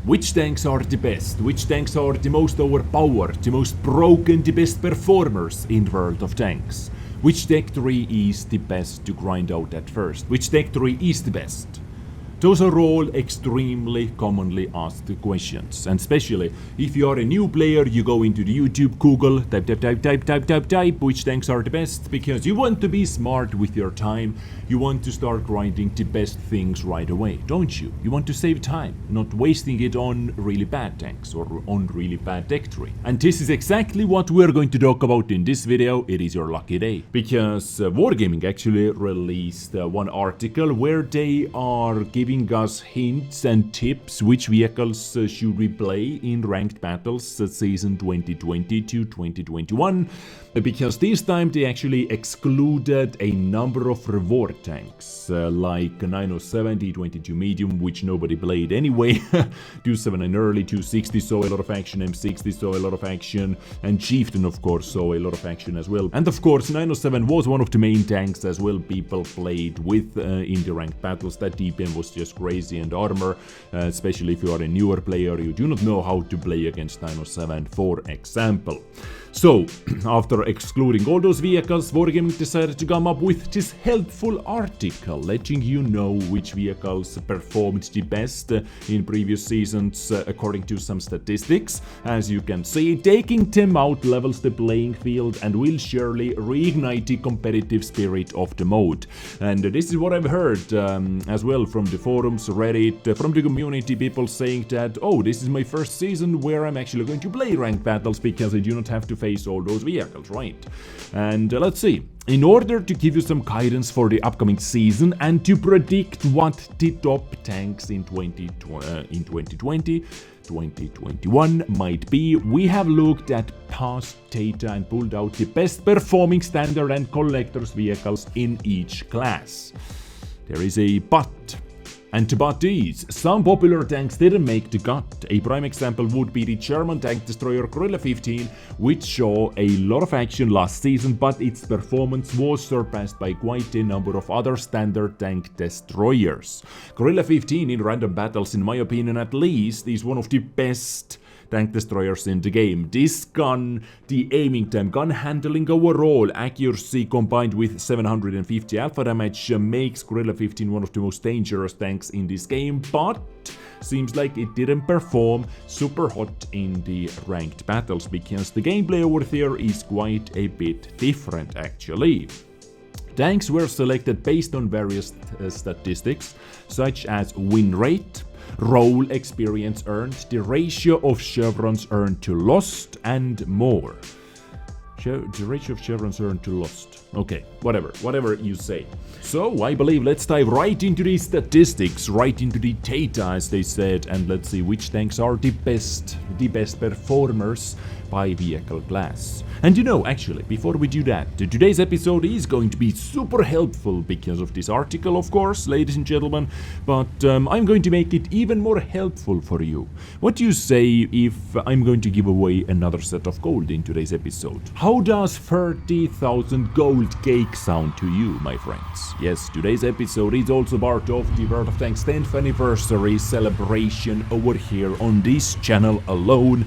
Which tanks are the best? Which tanks are the most overpowered, the most broken, the best performers in World of Tanks? Which tech tree is the best to grind out at first? Which tech tree is the best? Those are all extremely commonly asked questions, and especially if you are a new player, you go into the YouTube, Google, type, which tanks are the best, because you want to be smart with your time, you want to start grinding the best things right away, don't you? You want to save time, not wasting it on really bad tanks or on really bad tech tree. And this is exactly what we're going to talk about in this video. It is your lucky day, because Wargaming actually released one article where they are giving us hints and tips which vehicles should we play in ranked battles season 2020 to 2021, because this time they actually excluded a number of reward tanks like 907, D22 medium, which nobody played anyway, 279 early, 260 saw a lot of action, M60 saw a lot of action, and Chieftain of course saw a lot of action as well. And of course 907 was one of the main tanks as well people played with in the ranked battles. That DPM was just crazy, and armor, especially if you are a newer player, you do not know how to play against 907 for example. So, after excluding all those vehicles, Wargaming decided to come up with this helpful article letting you know which vehicles performed the best in previous seasons according to some statistics. As you can see, taking them out levels the playing field and will surely reignite the competitive spirit of the mode. And this is what I've heard as well from the forums, Reddit, from the community, people saying that, oh, this is my first season where I'm actually going to play ranked battles because I do not have to face all those vehicles, right? And let's see. In order to give you some guidance for the upcoming season and to predict what the top tanks in 2020, 2021 might be, we have looked at past data and pulled out the best performing standard and collectors vehicles in each class. There is a but. And to but is, some popular tanks didn't make the cut. A prime example would be the German tank destroyer Gorilla 15, which saw a lot of action last season, but its performance was surpassed by quite a number of other standard tank destroyers. Gorilla 15 in random battles, in my opinion at least, is one of the best tank destroyers in the game. This gun, the aiming time, gun handling overall, accuracy combined with 750 alpha damage makes Gorilla 15 one of the most dangerous tanks in this game, but seems like it didn't perform super hot in the ranked battles because the gameplay over there is quite a bit different actually. Tanks were selected based on various statistics such as win rate, role experience earned, the ratio of chevrons earned to lost, and more. The ratio of chevrons earned to lost. Okay, whatever you say. So, I believe let's dive right into the statistics, right into the data as they said, and let's see which tanks are the best performers by vehicle class. And you know, actually, before we do that, today's episode is going to be super helpful because of this article, of course, ladies and gentlemen, but I'm going to make it even more helpful for you. What do you say if I'm going to give away another set of gold in today's episode? How does 30,000 gold cake sound to you, my friends? Yes, today's episode is also part of the World of Tanks 10th anniversary celebration over here on this channel alone,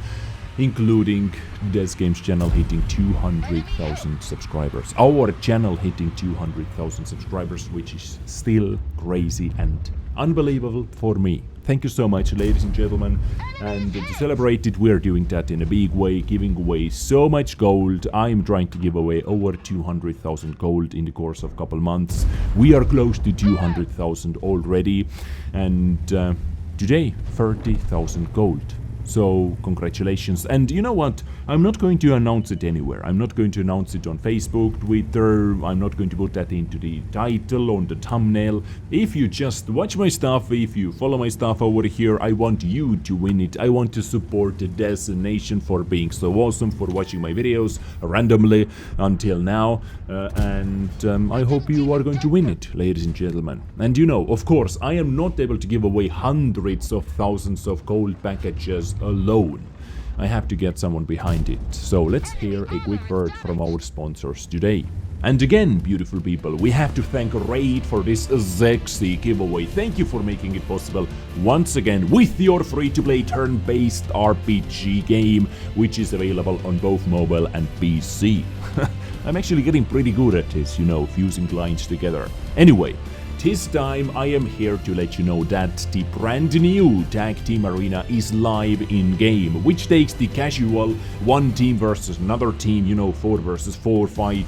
including Des Games channel hitting 200,000 subscribers. Our channel hitting 200,000 subscribers, which is still crazy and unbelievable for me. Thank you so much, ladies and gentlemen. And to celebrate it, we're doing that in a big way, giving away so much gold. I'm trying to give away over 200,000 gold in the course of a couple months. We are close to 200,000 already. And today, 30,000 gold. So, congratulations. And you know what? I'm not going to announce it anywhere. I'm not going to announce it on Facebook, Twitter. I'm not going to put that into the title, on the thumbnail. If you just watch my stuff, if you follow my stuff over here, I want you to win it. I want to support the Des Nation for being so awesome, for watching my videos randomly until now. And I hope you are going to win it, ladies and gentlemen. And you know, of course, I am not able to give away hundreds of thousands of gold packages alone. I have to get someone behind it. So let's hear a quick word from our sponsors today. And again, beautiful people, we have to thank Raid for this sexy giveaway. Thank you for making it possible once again with your free-to-play turn-based RPG game, which is available on both mobile and PC. I'm actually getting pretty good at this, you know, fusing lines together. Anyway, this time I am here to let you know that the brand new Tag Team Arena is live in-game, which takes the casual one team versus another team, you know, 4 versus 4 fight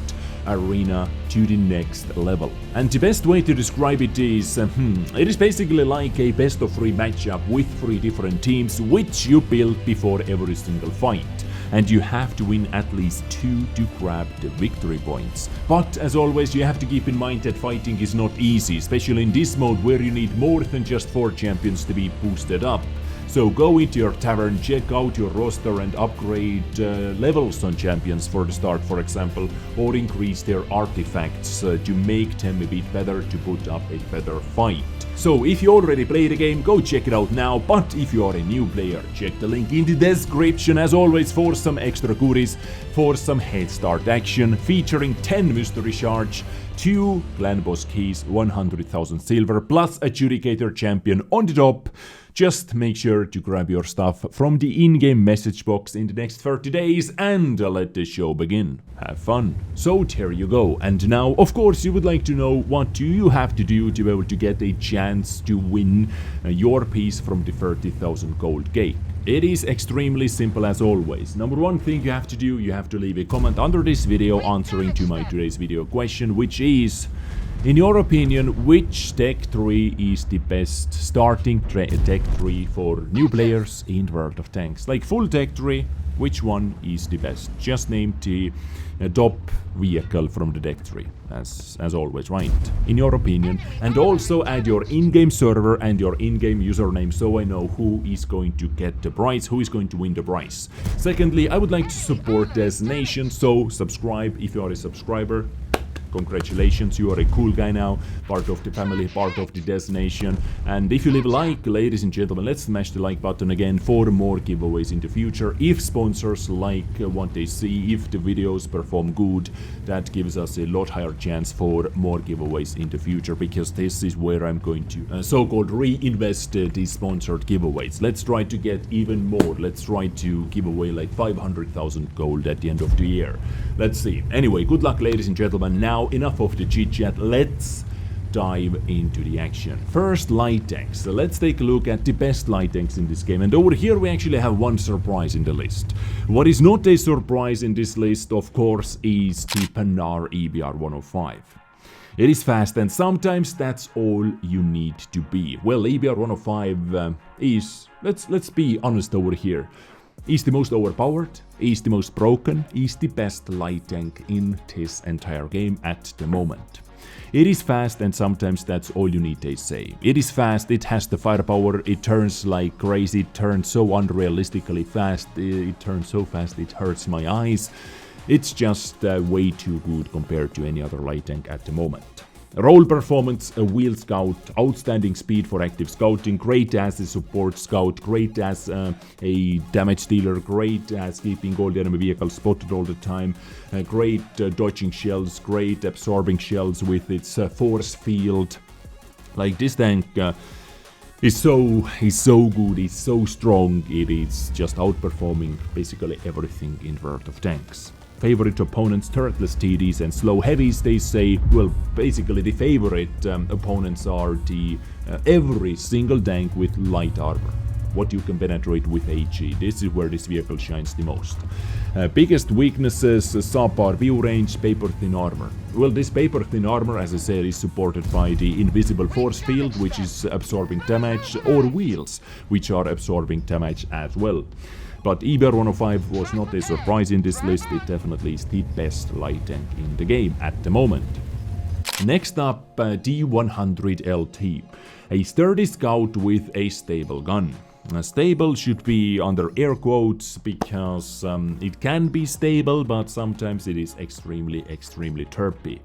arena to the next level. And the best way to describe it is, it is basically like a best of 3 matchup with 3 different teams which you build before every single fight. And you have to win at least 2 to grab the victory points. But as always, you have to keep in mind that fighting is not easy, especially in this mode where you need more than just 4 champions to be boosted up. So go into your tavern, check out your roster and upgrade levels on champions for the start, for example, or increase their artifacts to make them a bit better to put up a better fight. So if you already played the game, go check it out now, but if you are a new player, check the link in the description as always for some extra goodies, for some head start action featuring 10 mystery shards, 2 clan boss keys, 100,000 silver plus adjudicator champion on the top. Just make sure to grab your stuff from the in-game message box in the next 30 days and let the show begin. Have fun. So there you go. And now, of course, you would like to know what do you have to do to be able to get a chance to win your piece from the 30,000 gold cake. It is extremely simple as always. Number one thing you have to do, you have to leave a comment under this video answering to my today's video question, which is, in your opinion, which tech 3 is the best starting tech 3 for new players in World of Tanks? Like full tech 3, which one is the best? Just name the top vehicle from the tech 3, as always, right? In your opinion. And also add your in-game server and your in-game username so I know who is going to get the prize, who is going to win the prize. Secondly, I would like to support this nation, so subscribe if you are a subscriber. Congratulations, you are a cool guy now, part of the family, part of the Des Nation. And if you leave a like, ladies and gentlemen, let's smash the like button again for more giveaways in the future. If sponsors like what they see, if the videos perform good, that gives us a lot higher chance for more giveaways in the future, because this is where I'm going to so-called reinvest these sponsored giveaways. Let's try to get even more. Let's try to give away like 500,000 gold at the end of the year. Let's see. Anyway, good luck, ladies and gentlemen. Now, enough of the chit chat, let's dive into the action. First, light tanks. So let's take a look at the best light tanks in this game, and over here we actually have one surprise in the list. What is not a surprise in this list, of course, is the Panar EBR 105. It is fast, and sometimes that's all you need to be. Well, EBR 105 is, let's be honest over here, is the most overpowered, is the most broken, is the best light tank in this entire game at the moment. It is fast, and sometimes that's all you need, they say. It is fast, it has the firepower, it turns like crazy, it turns so unrealistically fast, it turns so fast it hurts my eyes. It's just way too good compared to any other light tank at the moment. Role performance, a wheel scout, outstanding speed for active scouting, great as a support scout, great as a damage dealer, great as keeping all the enemy vehicles spotted all the time, great dodging shells, great absorbing shells with its force field. Like this tank is so good, it's so strong, it is just outperforming basically everything in World of Tanks. Favorite opponents, turretless TDs and slow heavies, they say. Well, basically the favorite opponents are the every single tank with light armor. What you can penetrate with HE. This is where this vehicle shines the most. Biggest weaknesses, subpar view range, paper thin armor. Well, this paper thin armor, as I said, is supported by the invisible force field, which is absorbing damage, or wheels, which are absorbing damage as well. But EBR 105 was not a surprise in this list, it definitely is the best light tank in the game at the moment. Next up, D100LT, a sturdy scout with a stable gun. Stable should be under air quotes because it can be stable, but sometimes it is extremely terpy.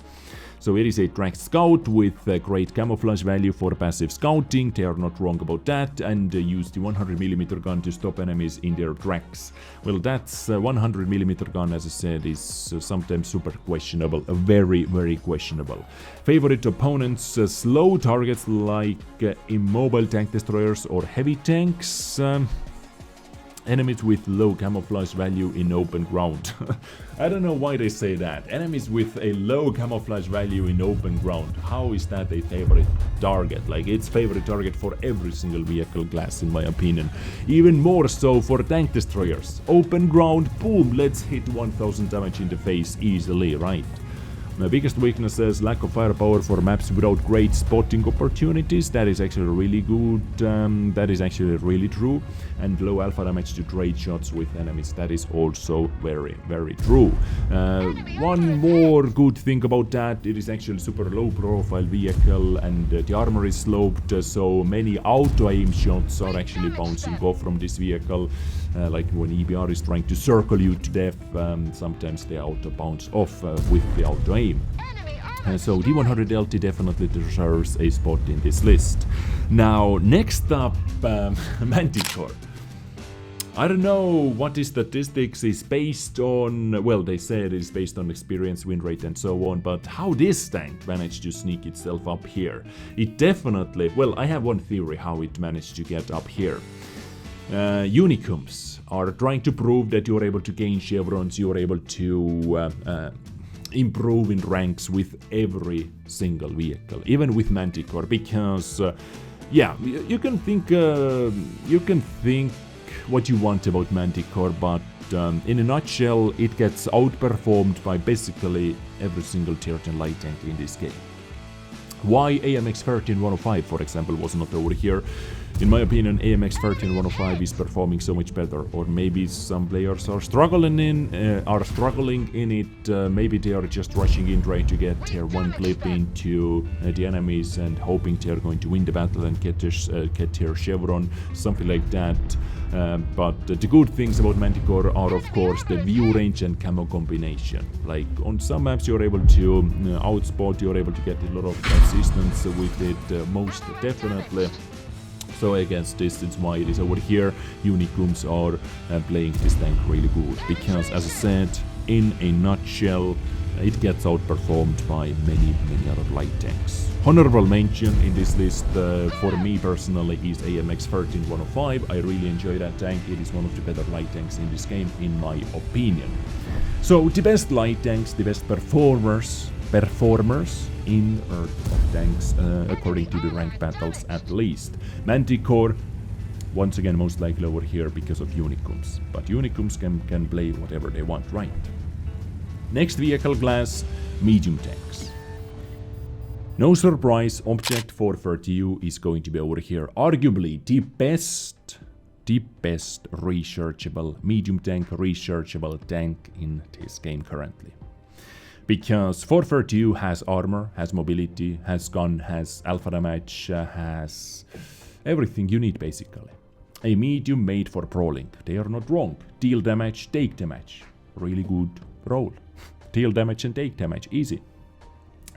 So it is a tracked scout with great camouflage value for passive scouting, they are not wrong about that, and use the 100mm gun to stop enemies in their tracks. Well, that's 100mm gun, as I said, is sometimes super questionable, very, very questionable. Favorite opponents, slow targets like immobile tank destroyers or heavy tanks. Enemies with low camouflage value in open ground. I don't know why they say that. Enemies with a low camouflage value in open ground. How is that a favorite target? Like, it's favorite target for every single vehicle class, in my opinion. Even more so for tank destroyers. Open ground, boom, let's hit 1000 damage in the face easily, right? My biggest weakness is lack of firepower for maps without great spotting opportunities. That is actually really good. That is actually really true. And low alpha damage to trade shots with enemies. That is also very, very true. One more good thing about that, it is actually super low profile vehicle and the armor is sloped, so many auto aim shots are actually bouncing off from this vehicle. Like when EBR is trying to circle you to death, sometimes they auto bounce off with the auto aim. So D100LT definitely deserves a spot in this list. Now, next up, Manticore. I don't know what the statistics is based on. Well, they said it is based on experience, win rate and so on, but how this tank managed to sneak itself up here? It definitely, well, I have one theory how it managed to get up here. Unicums are trying to prove that you're able to gain chevrons, you're able to improve in ranks with every single vehicle, even with Manticore, because yeah, you can think what you want about Manticore, but in a nutshell, it gets outperformed by basically every single tier 10 light tank in this game. Why AMX 13105, for example, was not over here? In my opinion, AMX 13105 is performing so much better, or maybe some players are struggling in it. Maybe they are just rushing in, trying to get tier 1 clip into the enemies and hoping they are going to win the battle and get their chevron, something like that. But the good things about Manticore are, of course, the view range and camo combination. Like on some maps, you're able to outspot, you're able to get a lot of assistance with it, most definitely. So against this, it's why it is over here. Unicums are playing this tank really good, because as I said, in a nutshell, it gets outperformed by many other light tanks. Honorable mention in this list for me personally is AMX 13105. I really enjoy that tank. It is one of the better light tanks in this game, in my opinion. So the best light tanks, the best performers in Earth of Tanks, according to the ranked battles at least. Manticore, once again, most likely over here because of Unicums. But Unicums can play whatever they want, right? Next vehicle class, medium tanks. No surprise, Object 430U is going to be over here. Arguably the best researchable medium tank, researchable tank in this game currently. Because 430U has armor, has mobility, has gun, has alpha damage, has everything you need basically. A medium made for brawling. They are not wrong. Deal damage, take damage. Really good roll. Deal damage and take damage, easy.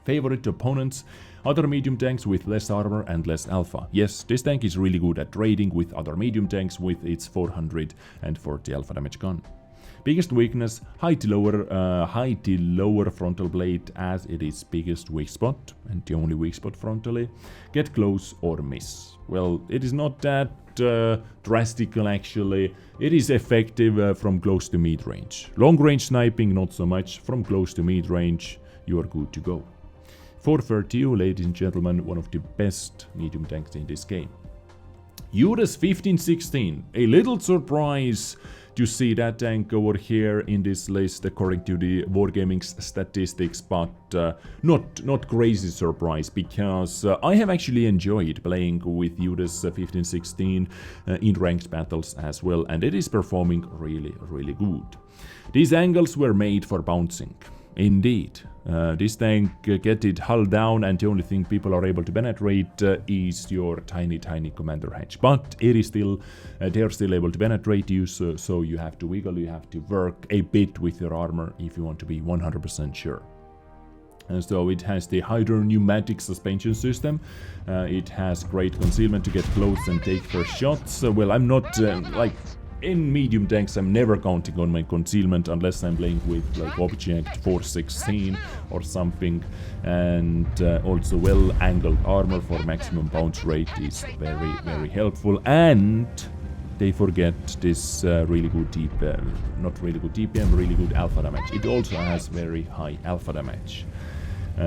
Favorite opponents, other medium tanks with less armor and less alpha. Yes, this tank is really good at trading with other medium tanks with its 440 alpha damage gun. Biggest weakness, high to lower frontal blade, as it is biggest weak spot and the only weak spot frontally. Get close or miss. Well, it is not that drastical actually. It is effective from close to mid range. Long range sniping, not so much. From close to mid range, you are good to go. 430U, ladies and gentlemen, one of the best medium tanks in this game. Udes 1516, a little surprise to see that tank over here in this list according to the Wargaming's statistics, but not crazy surprise, because I have actually enjoyed playing with Udes 1516 in ranked battles as well, and it is performing really good. These angles were made for bouncing. Indeed, this tank get it hull down, and the only thing people are able to penetrate is your tiny commander hatch. But it is still, they are still able to penetrate you, so you have to wiggle, you have to work a bit with your armor if you want to be 100% sure. So it has the hydro-pneumatic suspension system. It has great concealment to get close and take first shots. Well, I'm not like in medium tanks. I'm never counting on my concealment unless I'm playing with like object 416 or something. And also well-angled armor for maximum bounce rate is very helpful. And they forget this really good not really good DPM, really good alpha damage. It also has very high alpha damage.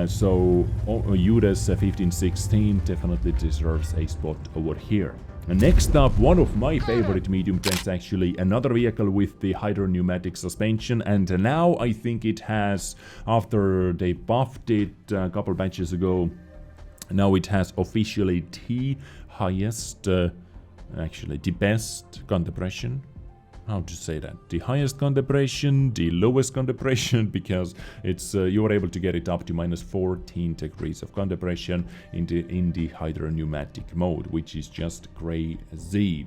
So Udes 1516 definitely deserves a spot over here. Next up, one of my favorite medium tanks actually, another vehicle with the hydro-pneumatic suspension, and now I think it has, after they buffed it a couple patches ago, now it has officially the highest, actually the best gun depression. How to say that? The highest gun depression, the lowest gun depression, because it's you are able to get it up to minus 14 degrees of gun depression in the hydro-pneumatic mode, which is just crazy.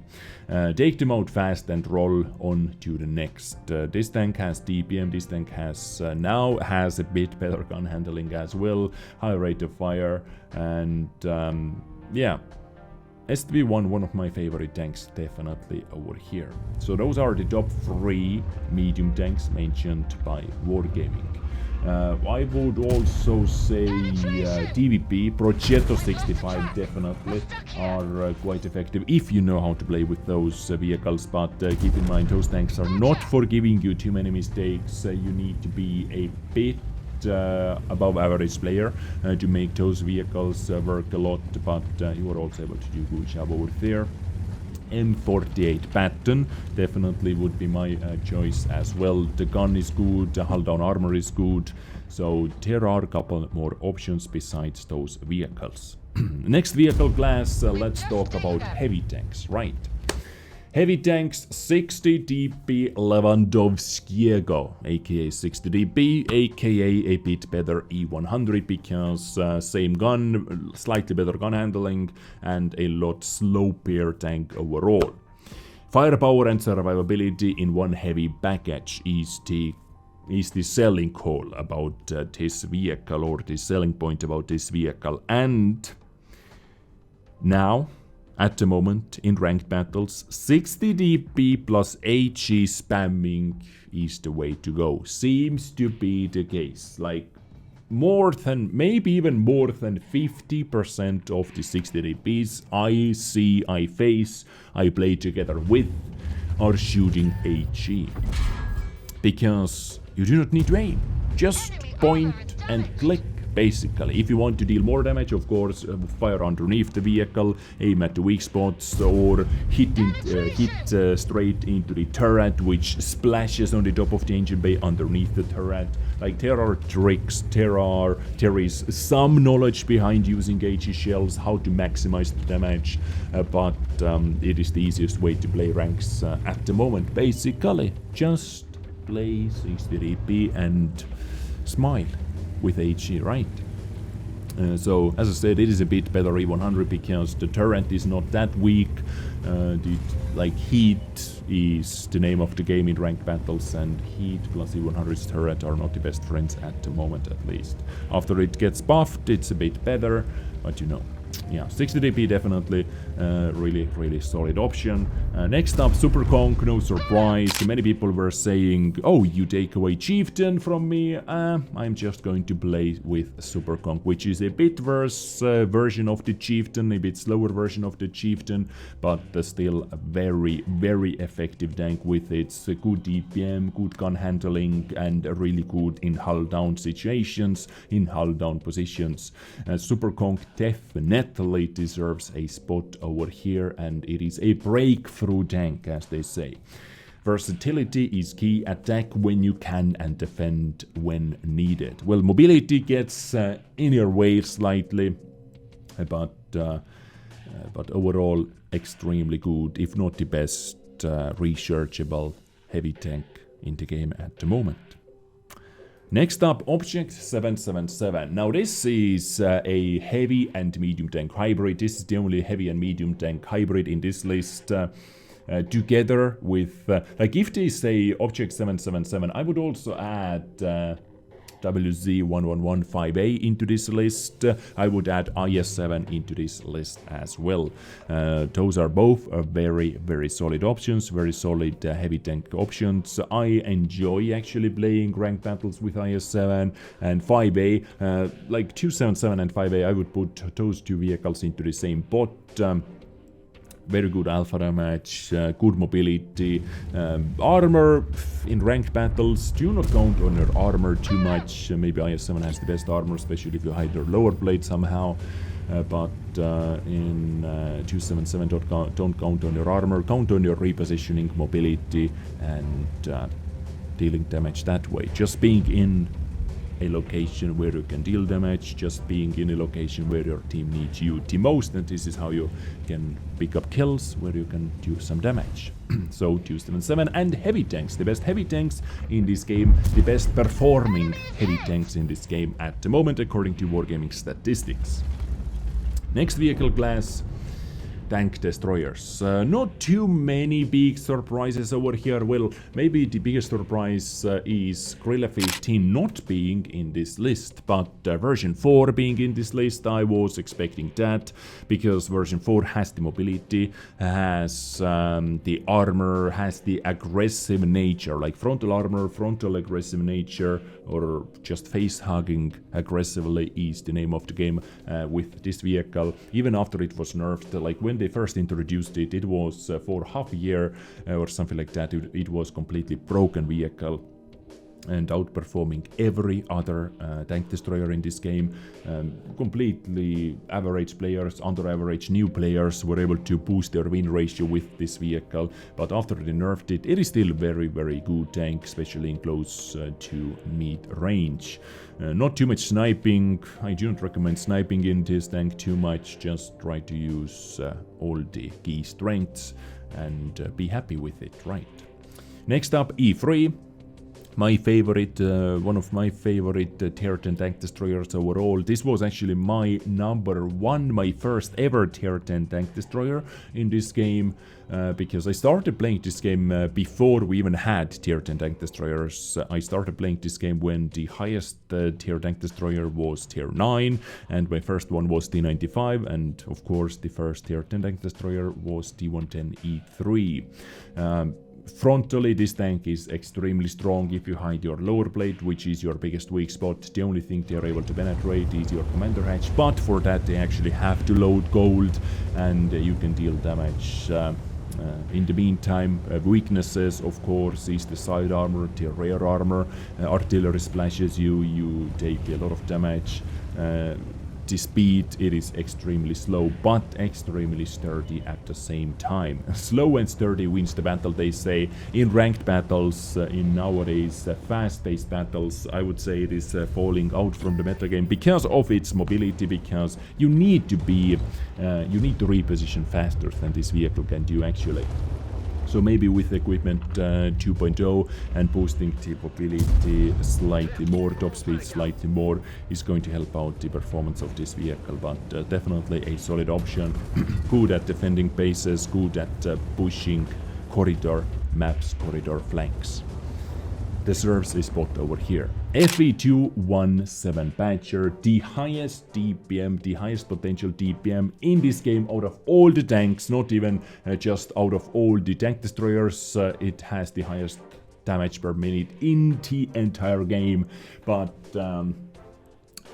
Take the mode fast and roll on to the next. This tank has DPM. This tank has now has a bit better gun handling as well, high rate of fire, and yeah. STB1, one of my favorite tanks, definitely over here. So those are the top 3 medium tanks mentioned by Wargaming. I would also say DVP, Progetto 65 definitely are quite effective if you know how to play with those vehicles, but keep in mind those tanks are not forgiving you too many mistakes. You need to be a bit above average player to make those vehicles work a lot, but you are also able to do a good job over there. M48 Patton definitely would be my choice as well. The gun is good, the hull down armor is good, so there are a couple more options besides those vehicles. Next vehicle class, let's talk about heavy tanks, right? Heavy tanks, 60 DP Lewandowskiego, aka 60 DP, aka a bit better E100, because same gun, slightly better gun handling, and a lot slower tank overall. Firepower and survivability in one heavy package is the selling call about this vehicle, or the selling point about this vehicle. And now, at the moment, in ranked battles, 60 DP plus HE spamming is the way to go. Seems to be the case. Like, maybe even more than 50% of the 60 DPs I see, I face, I play together with, are shooting HE. Because you do not need to aim. Just point and click. Basically, if you want to deal more damage, of course, fire underneath the vehicle, aim at the weak spots, or hit straight into the turret, which splashes on the top of the engine bay underneath the turret. Like, there are tricks, there is some knowledge behind using HE shells, how to maximize the damage, but it is the easiest way to play ranks at the moment. Basically, just play 60 DP and smile with HE, right? So, as I said, it is a bit better E100 because the turret is not that weak. Heat is the name of the game in ranked battles, and Heat plus E100's turret are not the best friends at the moment, at least. After it gets buffed, it's a bit better, but you know. Yeah, 60 DP definitely really solid option. Next up, Super Conk, no surprise. Many people were saying, oh, you take away Chieftain from me. I'm just going to play with Super Conk, which is a bit worse version of the Chieftain, a bit slower version of the Chieftain, but still a very effective tank with its good DPM, good gun handling, and really good in hull down situations, in hull down positions. Super Conk definitely deserves a spot over here, and it is a breakthrough tank, as they say. Versatility is key. Attack when you can and defend when needed. Well, mobility gets in your way slightly, but overall extremely good, if not the best researchable heavy tank in the game at the moment. Next up, Object 777. Now this is a heavy and medium tank hybrid. This is the only heavy and medium tank hybrid in this list. Together with, like if they say Object 777, I would also add WZ1115A into this list. I would add IS-7 into this list as well. Those are both very, very solid options, very solid heavy tank options. I enjoy actually playing ranked battles with IS-7 and 5A. Like 277 and 5A, I would put those two vehicles into the same pot. Very good alpha damage, good mobility, armor in ranked battles. Do not count on your armor too much. Maybe IS-7 has the best armor, especially if you hide your lower blade somehow. But in 277, don't count on your armor, count on your repositioning, mobility, and dealing damage that way. Just being in a location where you can deal damage, just being in a location where your team needs you the most, and this is how you can pick up kills, where you can do some damage. So 277 and heavy tanks, the best heavy tanks in this game, the best performing heavy tanks in this game at the moment according to Wargaming statistics. Next vehicle class, tank destroyers. Not too many big surprises over here. Well, maybe the biggest surprise is Guerrilla 15 not being in this list, but version 4 being in this list. I was expecting that, because version 4 has the mobility, has the armor, has the aggressive nature, like frontal armor, frontal aggressive nature, or just face hugging aggressively is the name of the game with this vehicle. Even after it was nerfed, like when they first introduced it, it was for half a year or something like that, it was completely broken vehicle and outperforming every other tank destroyer in this game. Completely average players, under average new players were able to boost their win ratio with this vehicle, but after they nerfed it, it is still very, very good tank, especially in close to mid range. Not too much sniping. I do not recommend sniping in this tank too much, just try to use all the key strengths and be happy with it, right? Next up, E3. My favorite, one of my favorite tier 10 tank destroyers overall. This was actually my number one, my first ever tier 10 tank destroyer in this game, because I started playing this game before we even had tier 10 tank destroyers. I started playing this game when the highest tier tank destroyer was tier 9, and my first one was T95, and of course the first tier 10 tank destroyer was T110E3. Frontally, this tank is extremely strong if you hide your lower blade, which is your biggest weak spot. The only thing they are able to penetrate is your commander hatch, but for that they actually have to load gold, and you can deal damage. In the meantime, weaknesses, of course, is the side armor, the rear armor. Artillery splashes you, you take a lot of damage. The speed, it is extremely slow, but extremely sturdy at the same time. Slow and sturdy wins the battle, they say. In ranked battles, in nowadays fast-paced battles, I would say it is falling out from the meta game because of its mobility, because you need to be, you need to reposition faster than this vehicle can do actually. So maybe with equipment 2.0 and boosting the mobility slightly more, top speed slightly more, is going to help out the performance of this vehicle, but definitely a solid option. Good at defending bases, good at pushing corridor maps, corridor flanks. Deserves a spot over here. FE217 Badger, the highest DPM, the highest potential DPM in this game out of all the tanks, not even just out of all the tank destroyers. It has the highest damage per minute in the entire game, but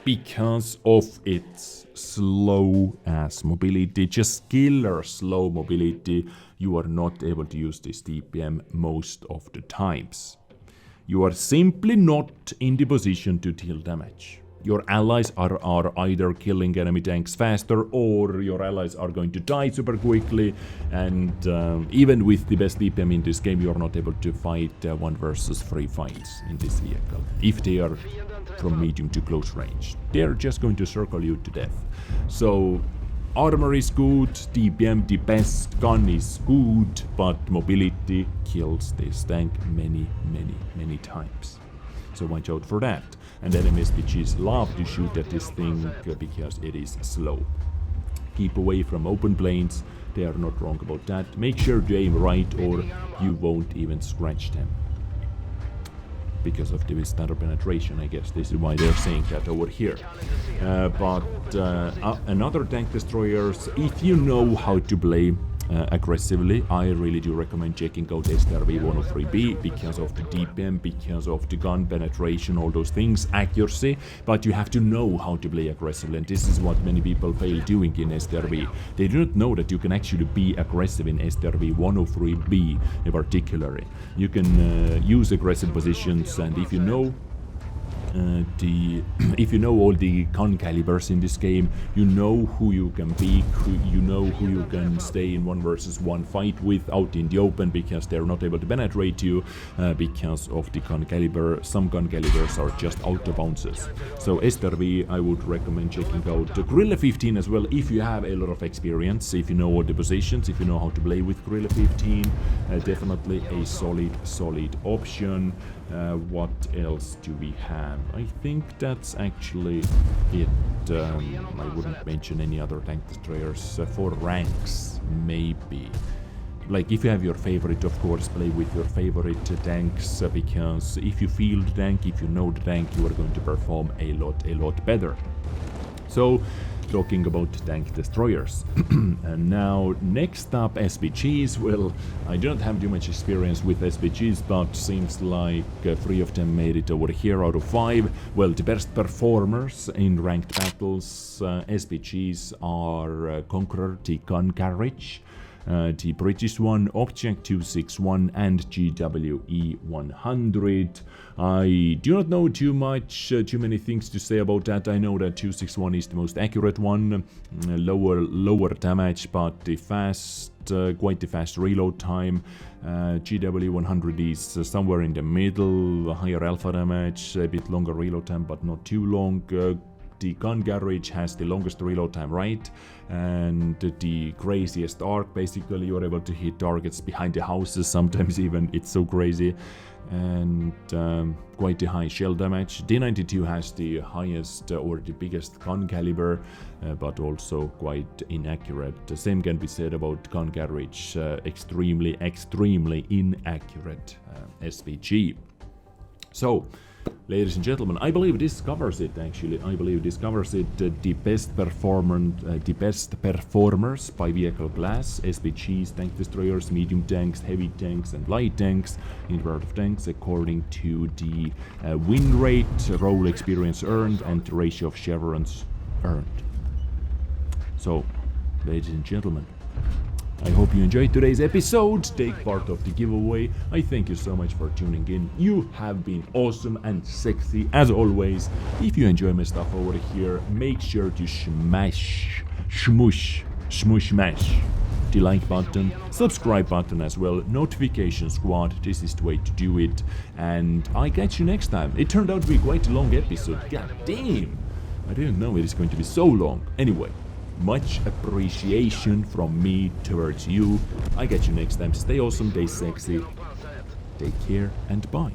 because of its slow ass mobility, just killer slow mobility, you are not able to use this DPM most of the times. You are simply not in the position to deal damage. Your allies are either killing enemy tanks faster, or your allies are going to die super quickly, and even with the best DPM in this game, you are not able to fight 1 versus 3 fights in this vehicle. If they are from medium to close range, they are just going to circle you to death. So armor is good, DPM, the best gun is good, but mobility kills this tank many times. So watch out for that. And enemy SPGs love to shoot at this thing because it is slow. Keep away from open planes, they are not wrong about that. Make sure to aim right or you won't even scratch them. because of the standard penetration, I guess. This is why they're saying that over here. But another tank destroyers, if you know how to play aggressively, I really do recommend checking out STRV 103B because of the DPM, because of the gun penetration, all those things, accuracy, but you have to know how to play aggressively, and this is what many people fail doing in STRV. They do not know that you can actually be aggressive in STRV 103B in particular. You can use aggressive positions, and if you know if you know all the gun calibers in this game, you know who you can be, you know who you can stay in 1 versus 1 fight with out in the open, because they're not able to penetrate you because of the gun caliber. Some gun calibers are just out of bounces. So STRV, I would recommend checking out Gorilla 15 as well if you have a lot of experience, if you know all the positions, if you know how to play with Gorilla 15. Definitely a solid option. What else do we have? I think that's actually it. I wouldn't mention any other tank destroyers for ranks, maybe. Like, if you have your favorite, of course, play with your favorite tanks, because if you feel the tank, if you know the tank, you are going to perform a lot better. So, talking about tank destroyers. And now, next up, SPGs. Well, I don't have too much experience with SPGs, but seems like 3 of them made it over here out of 5. Well, the best performers in ranked battles, SPGs are Conqueror, the gun carriage, the British one, Object 261, and GWE 100. I do not know too many things to say about that. I know that 261 is the most accurate one, lower damage, but quite the fast reload time. GW 100 is somewhere in the middle, higher alpha damage, a bit longer reload time, but not too long. The gun garage has the longest reload time, right? And the craziest arc. Basically, you're able to hit targets behind the houses, sometimes even. It's so crazy. And quite the high shell damage. D92 has the highest or the biggest gun caliber, but also quite inaccurate. The same can be said about gun garage. Extremely inaccurate SPG. So, ladies and gentlemen, I believe this covers it, actually. I believe this covers it. The best performers by vehicle class: SPGs, tank destroyers, medium tanks, heavy tanks, and light tanks in World of Tanks, according to the win rate, role experience earned, and the ratio of chevrons earned. So, ladies and gentlemen, I hope you enjoyed today's episode. Take part of the giveaway. I thank you so much for tuning in. You have been awesome and sexy as always. If you enjoy my stuff over here, make sure to smash the like button, subscribe button as well, notification squad. This is the way to do it. And I catch you next time. It turned out to be quite a long episode. God damn! I didn't know it is going to be so long. Anyway, much appreciation from me towards you. I catch you next time. Stay awesome, stay sexy. Take care and bye.